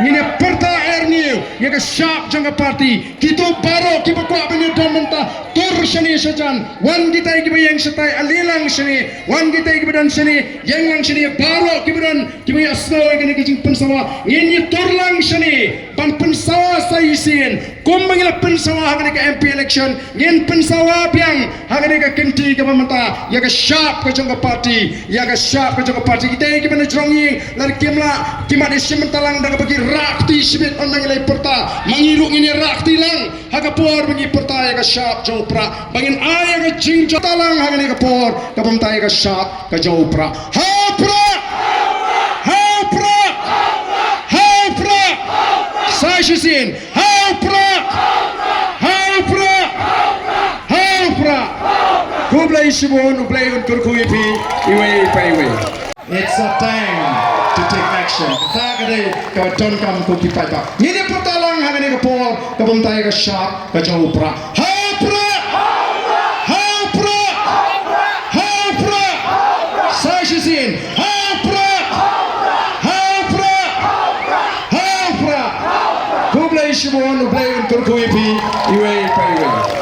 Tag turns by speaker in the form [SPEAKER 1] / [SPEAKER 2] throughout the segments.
[SPEAKER 1] Ini perta air ni, ya ke syak jangka parti. Kita baru kita kuat benda dan mentah tur seni sejan. Wan kita kita yang setai alilang seni, wan kita kita dan seni yang lang seni baru kita dan kita asno yang ni kecing pensawa. Ini turlang seni, pan pensawa saya isin. Kumbanglah pensawa hari ke MP election, ngin pensawa piang hari ke kenti ke mentah. Ya ke syak ke jangka parti, ya ke syak ke jangka parti. Kita kita benda jrongi, lari kimla, kimat isi mentalang dah bagi rakti sibit orang yang perta mengiruk ini rakti lang haga por bagi perta ya ka syap jauh pra bangin ayah ka jingja talang haga ni ka por ka pemtai ka syap ka jauh pra ha pra ha pra ha pra saya sin ha pra ha pra ha pra kublai sibon ublai un kurkuyi pi iwe pa iwe. It's a time to take action. Tagade ka don kam ko ki Paidbah. Ini pertalang hang ni ka por ka bumtai ka sharp ka jauh pra. Ha pra. Ha pra. Ha pra. Sai sin. Ha pra. Ha pra. Ha pra. Kublai shibon ublai un ko pi iwe pa iwe.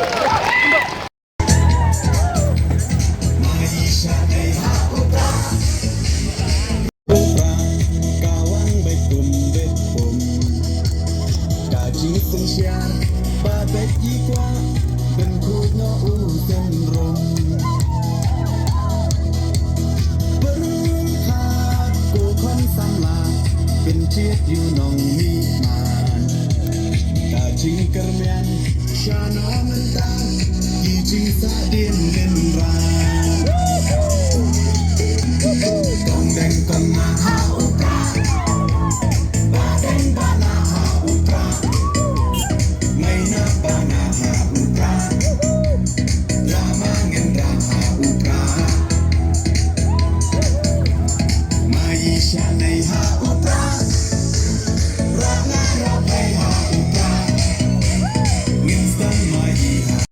[SPEAKER 2] Jingkren shana mentang kijing sadin lenran kong deng kong